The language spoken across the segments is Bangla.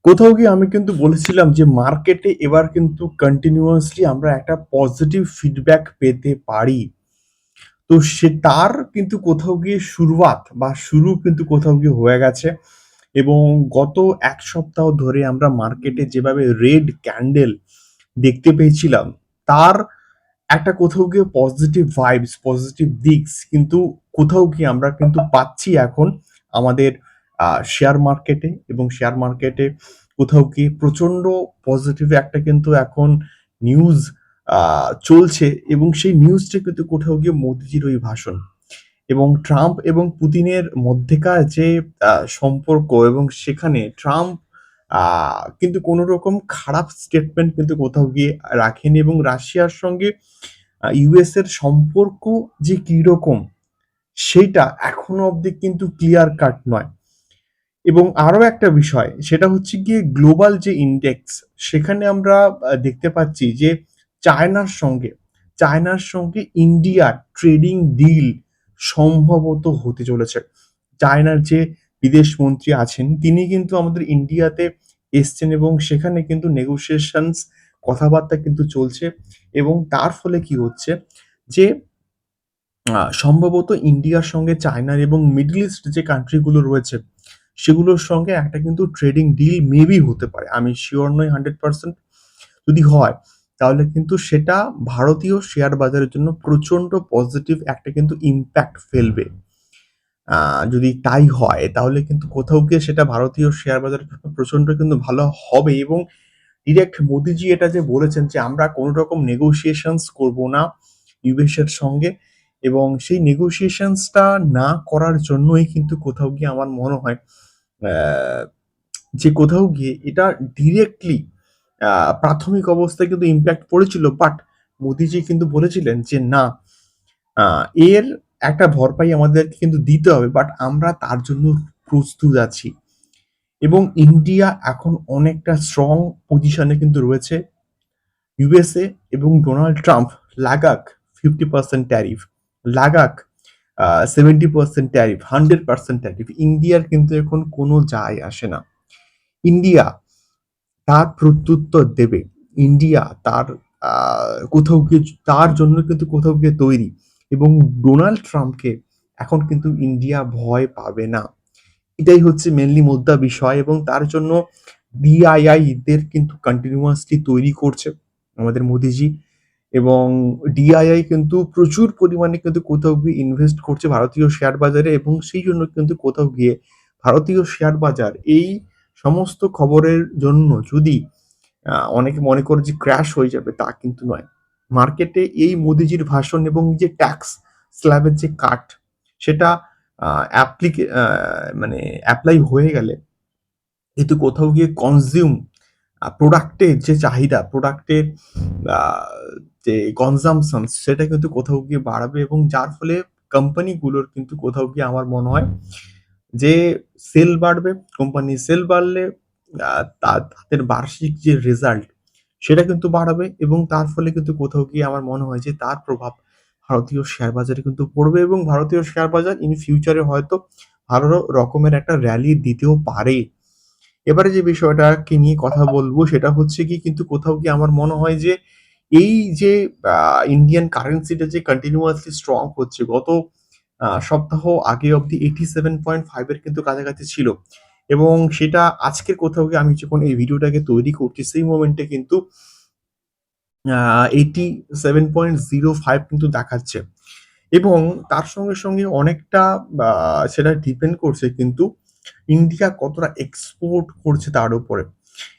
কোথাও গিয়ে আমি কিন্তু বলেছিলাম যে মার্কেটে এবার কিন্তু কন্টিনিউয়াসলি আমরা একটা পজিটিভ ফিডব্যাক পেতে পারি। তো তার কিন্তু কোথাও গিয়ে শুরু কিন্তু কোথাও গিয়ে হয়ে গেছে এবং গত ১ সপ্তাহ ধরে আমরা মার্কেটে যেভাবে রেড ক্যান্ডেল দেখতে পেয়েছিলাম, তার একটা কোথাও গিয়ে পজিটিভ ভাইবস, পজিটিভ দিকস কিন্তু কোথাও গিয়ে আমরা কিন্তু পাচ্ছি এখন আমাদের শেয়ার মার্কেটে এবং শেয়ার মার্কেটে কোথাও গিয়ে প্রচন্ড পজিটিভ একটা কিন্তু এখন নিউজ আ চলছে এবং সেই নিউজটা কিন্তু কোথাও গিয়ে মোদিজির ওই ভাষণ এবং ট্রাম্প এবং পুতিনের মধ্যেকার যে সম্পর্ক এবং সেখানে ট্রাম্প আ কিন্তু কোন রকম খারাপ স্টেটমেন্ট কিন্তু কোথাও গিয়ে রাখেনি এবং রাশিয়ার সঙ্গে ইউএস এর সম্পর্ক যে কিরকম সেইটা এখনো অব্দি কিন্তু ক্লিয়ার কাট নয়। এবং আরো একটা বিষয় সেটা হচ্ছে গিয়ে গ্লোবাল যে ইনডেক্স সেখানে আমরা দেখতে পাচ্ছি যে চায়নার সঙ্গে চায়নার সঙ্গে ইন্ডিয়ার ট্রেডিং ডিল সম্ভবত হতে চলেছে। চায়নার যে বিদেশ মন্ত্রী আছেন তিনি কিন্তু আমাদের ইন্ডিয়াতে এসছেন এবং সেখানে কিন্তু নেগোশিয়েশনস কথাবার্তা কিন্তু চলছে এবং তার ফলে কি হচ্ছে যে সম্ভবত ইন্ডিয়ার সঙ্গে চায়নার এবং মিডল ইস্ট যে কান্ট্রি গুলো রয়েছে, সেগুলোর সঙ্গে একটা কিন্তু ট্রেডিং ডিল মেবি হতে পারে। আমি সিউর নই 100% যদি হয়, তাহলে কিন্তু সেটা ভারতীয় শেয়ার বাজারের জন্য প্রচন্ড পজিটিভ একটা কিন্তু ইমপ্যাক্ট ফেলবে। আ যদি তাই হয় তাহলে কিন্তু কোথাও গিয়ে সেটা ভারতীয় শেয়ার বাজারের জন্য প্রচন্ড কিন্তু ভালো হবে এবং ডিরেক্ট মোদিজি এটা যে বলেছেন যে, "আমরা কোন রকম নেগোশিয়েশনস করব না ইউএস এর সঙ্গে" এবং সেই নেগোশিয়েশনস টা না করার জন্যই কিন্তু কোথাও গিয়ে আমার মনে হয় অ্যা যে কোথাও গিয়ে এটা ডিরেক্টলি আ প্রাথমিক অবস্থায় কিন্তু ইমপ্যাক্ট পড়েছিল। বাট মোদিজি কিন্তু বলেছিলেন যে, "না, আ এর একটা ভরপাই আমাদেরকে কিন্তু দিতে হবে। বাট আমরা তার জন্য প্রস্তুত আছি।" এবং ইন্ডিয়া এখন অনেকটা স্ট্রং পজিশনে কিন্তু রয়েছে। ইউএসএ এবং ডোনাল্ড ট্রাম্প লাগাক 50% ট্যারিফ, লাগাক 70% ট্যারিফ, 100% ট্যারিফ। ইন্ডিয়ার কিন্তু এখন কোনো যায় আসে না। ইন্ডিয়া তার প্রত্যুত্তর দেবে। ইন্ডিয়া তার আ কোথাও গিয়ে তার জন্য কিন্তু কোথাও গিয়ে তৈরি এবং ডোনাল্ড ট্রাম্পকে এখন কিন্তু ইন্ডিয়া ভয় পাবে না। এটাই হচ্ছে মেইনলি মুদ্রা বিষয় এবং তার জন্য ডিআইআই দের কিন্তু কন্টিনিউয়াসলি তৈরি করছে আমাদের মোদিজি এবং ডিআইআই কিন্তু প্রচুর পরিমাণে কিন্তু কোথাও গিয়ে ইনভেস্ট করছে ভারতীয় শেয়ার বাজারে এবং সেই জন্য কিন্তু কোথাও গিয়ে ভারতীয় শেয়ার বাজার এই সমস্ত খবরের জন্য যদি অনেকে মনে করে যে ক্র্যাশ হয়ে যাবে তা কিন্তু নয়। মার্কেটে এই মোদিজির ভাষণ এবং যে ট্যাক্স স্ল্যাবের যে কাট সেটা আ অ্যাপ্লিকে আ মানে এপ্লাই হয়ে গেলে কিন্তু কোথাও গিয়ে প্রোডাক্টের যে চাহিদা, প্রোডাক্টের আ যে কনজাম্পশনস সেটা কিন্তু কোথাও গিয়ে বাড়বে এবং যার ফলে কোম্পানিগুলোর কিন্তু কোথাও গিয়ে আমার মনে হয় যে সেল বাড়বে। কোম্পানির সেল বাড়লে আ তাদের বার্ষিক যে রেজাল্ট সেটা কিন্তু বাড়াবে এবং তার ফলে কিন্তু কোথাও গিয়ে আমার মনে হয় যে তার প্রভাব ভারতীয় শেয়ার বাজারে কিন্তু পড়বে এবং ভারতীয় শেয়ার বাজার ইন ফিউচার এ হয়তো ভালো রকমের একটা র‍্যালি দিতেও পারে। এবারে যে বিষয়টাকে নিয়ে কথা বলব সেটা হচ্ছে কি কিন্তু কোথাও গিয়ে আমার মনে হয় যে এই যে আ ইন্ডিয়ান কারেন্সিটা যে কন্টিনিউয়াসলি স্ট্রং হচ্ছে গত সপ্তাহ আগে অব্দি 87.5 এর কিন্তু কাছাকাছি ছিল এবং সেটা আজকের কোথাও গিয়ে আমি যখন এই ভিডিওটাকে তৈরি করছি সেই মোমেন্টে কিন্তু 87.05 কিন্তু দেখাচ্ছে এবং তার সঙ্গে অনেকটা আ সেটা ডিপেন্ড করছে কিন্তু ইন্ডিয়া কতটা এক্সপোর্ট করছে তার উপরে।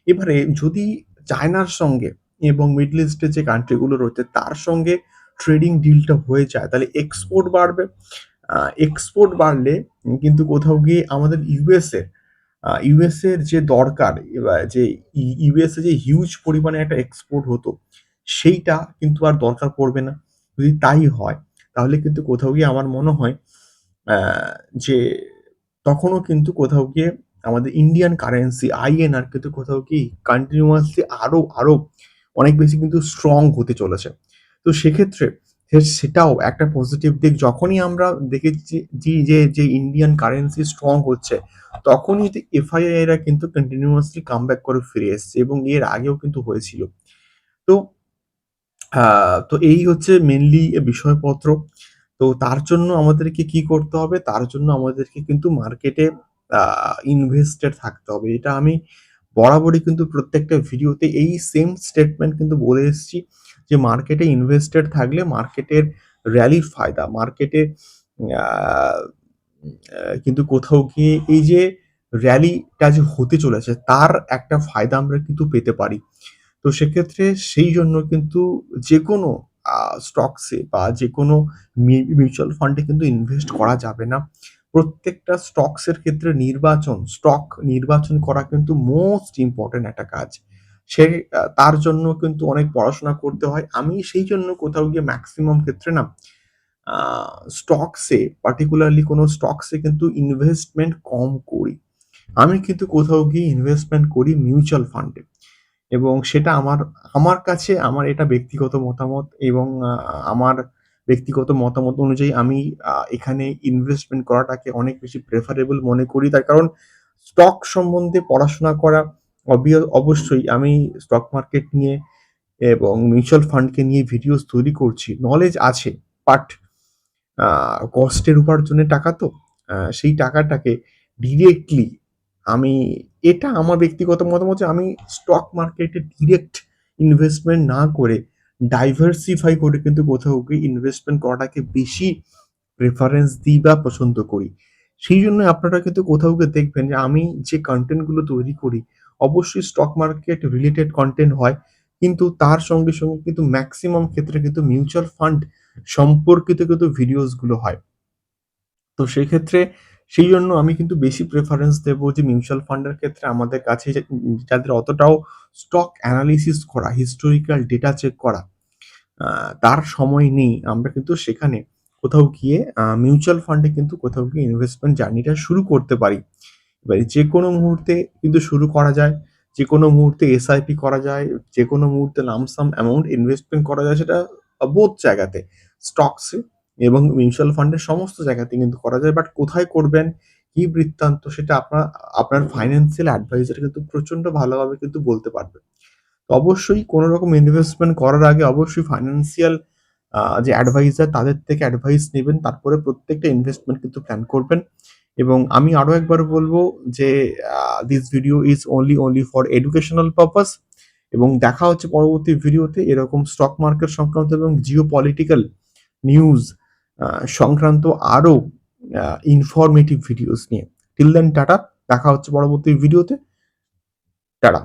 এবারে যদি চায়নার সঙ্গে এবং মিডল ইস্টের যে কান্ট্রি গুলো রয়েছে তার সঙ্গে ট্রেডিং ডিলটা হয়ে যায় তাহলে এক্সপোর্ট বাড়বে। আ এক্সপোর্ট বাড়লে কিন্তু কোথাও গিয়ে আমাদের ইউএসএ এর যে দরকার যে ইউএসএ যে হিউজ পরিমাণে একটা এক্সপোর্ট হতো, সেইটা কিন্তু আর দরকার পড়বে না। যদি তাই হয়, তাহলে কিন্তু কোথাও গিয়ে আমার মনে হয় অ্যা যে তখনও কিন্তু কোথাও গিয়ে আমাদের ইন্ডিয়ান কারেন্সি আইএনআর কিন্তু কোথাও গিয়ে কন্টিনিউয়াসলি আরো অনেক বেশি কিন্তু স্ট্রং হতে চলেছে। তো সেক্ষেত্রে সেটাও একটা পজিটিভ দিক। যখনই আমরা দেখেছি যে ইন্ডিয়ান কারেন্সি স্ট্রং হচ্ছে, তখনই এফআইআই রা কিন্তু কন্টিনিউয়াসলি কামব্যাক করে ফিরে এসছে এবং এর আগেও কিন্তু হয়েছিল। তো আ তো এই হচ্ছে মেইনলি বিষয়পত্র। তো তার জন্য আমাদেরকে কি করতে হবে? তার জন্য আমাদেরকে কিন্তু মার্কেটে আ ইনভেস্টেড থাকতে হবে। এটা আমি বরাবরই কিন্তু প্রত্যেকটা ভিডিওতে এই সেম স্টেটমেন্ট কিন্তু বলে এসেছি যে মার্কেটে ইনভেস্টেড থাকলে মার্কেটের র‍্যালির ফায়দা। মার্কেটে আ কিন্তু কোথাও গিয়ে এই যে র‍্যালিটা যে হতে চলেছে তার একটা ফায়দা আমরা কিন্তু পেতে পারি। তো সেক্ষেত্রে সেই জন্য কিন্তু যেকোনো আ স্টকসে বা যেকোনো মিউচুয়াল ফান্ডে কিন্তু ইনভেস্ট করা যাবে না। প্রত্যেকটা স্টকস এর ক্ষেত্রে স্টক নির্বাচন করা কিন্তু মোস্ট ইম্পোর্টেন্ট একটা কাজ। সে তার জন্য কিন্তু অনেক পড়াশোনা করতে হয়। আমি সেই জন্য কোথাও গিয়ে মেক্সিমাম ক্ষেত্রে না আ স্টকসে পার্টিকুলারলি কোনো স্টকসে কিন্তু ইনভেস্টমেন্ট কম করি। আমি কিন্তু কোথাও গিয়ে ইনভেস্টমেন্ট করি মিউচুয়াল ফান্ডে। এবং সেটা আমার কাছে আমার এটা ব্যক্তিগত মতামত এবং আমার ব্যক্তিগত মতামত অনুযায়ী আমি এখানে ইনভেস্টমেন্ট করাটাকে অনেক বেশি প্রেফারেবল মনে করি। তার কারণ স্টক সম্বন্ধে পড়াশোনা করা অবশ্যই আমি স্টক মার্কেট নিয়ে এবং মিউচুয়াল ফান্ডকে নিয়ে ভিডিওস তৈরি করছি। নলেজ আছে। বাট আ কষ্টের উপার্জনের টাকা তো। সেই টাকাটাকে ডিরেক্টলি আমি এটা আমার ব্যক্তিগত মতামত যে আমি স্টক মার্কেটে ডিরেক্ট ইনভেস্টমেন্ট না করে ডাইভার্সিফাই করে কিন্তু কোথাও গিয়ে ইনভেস্টমেন্ট করাটাকে বেশি প্রেফারেন্স দিই বা পছন্দ করি। সেইজন্য আপনারা কিন্তু কোথাও গিয়ে দেখবেন যে আমি যে কনটেন্ট গুলো তৈরি করি অবশ্যই স্টক মার্কেট রিলেটেড কনটেন্ট হয়। কিন্তু তার সঙ্গে কিন্তু মেক্সিমাম ক্ষেত্রে কিন্তু মিউচুয়াল ফান্ড সম্পর্কিত কিন্তু ভিডিওস গুলো হয়। তো সেক্ষেত্রে সেইজন্য আমি কিন্তু বেশি প্রেফারেন্স দেব যে মিউচুয়াল ফান্ডের ক্ষেত্রে আমাদের কাছে যাদের অতটাও স্টক অ্যানালিসিস করা, হিস্টোরিক্যাল ডেটা চেক করা আ তার সময় নেই। আমরা কিন্তু সেখানে কোথাও গিয়ে মিউচুয়াল ফান্ডে কিন্তু কোথাও গিয়ে ইনভেস্টমেন্ট জার্নিটা শুরু করতে পারি। এবারে যেকোনো মুহূর্তে কিন্তু শুরু করা যায়। যেকোনো মুহূর্তে এসআইপি করা যায়। যেকোনো মুহূর্তে লাম্প সাম অ্যামাউন্ট ইনভেস্টমেন্ট করা যায় সেটা বোথ জায়গাতে। স্টকসে এবং মিউচুয়াল ফান্ডের সমস্ত জায়গাতেই কিন্তু করা যায়। বাট কোথায় করবেন, কি বৃত্তান্ত সেটা আপনার ফাইন্যান্সিয়াল অ্যাডভাইজার কিন্তু প্রচন্ড ভালোভাবে কিন্তু বলতে পারবে। তো অবশ্যই কোন রকম ইনভেস্টমেন্ট করার আগে অবশ্যই ফাইন্যান্সিয়াল যে অ্যাডভাইজার তাদের থেকে অ্যাডভাইস নিবেন। তারপরে প্রত্যেকটা ইনভেস্টমেন্ট কিন্তু প্ল্যান করবেন। এবং আমি আরো একবার বলব যে this video is only for educational purpose এবং দেখা হচ্ছে পরবর্তী ভিডিওতে এরকম স্টক মার্কেট সংক্রান্ত এবং জিওপলিটিক্যাল নিউজ আ সংক্রান্ত আরো আ ইনফরমেটিভ ভিডিওস নিয়ে। Till then tata. দেখা হচ্ছে পরবর্তী ভিডিওতে। টাটা।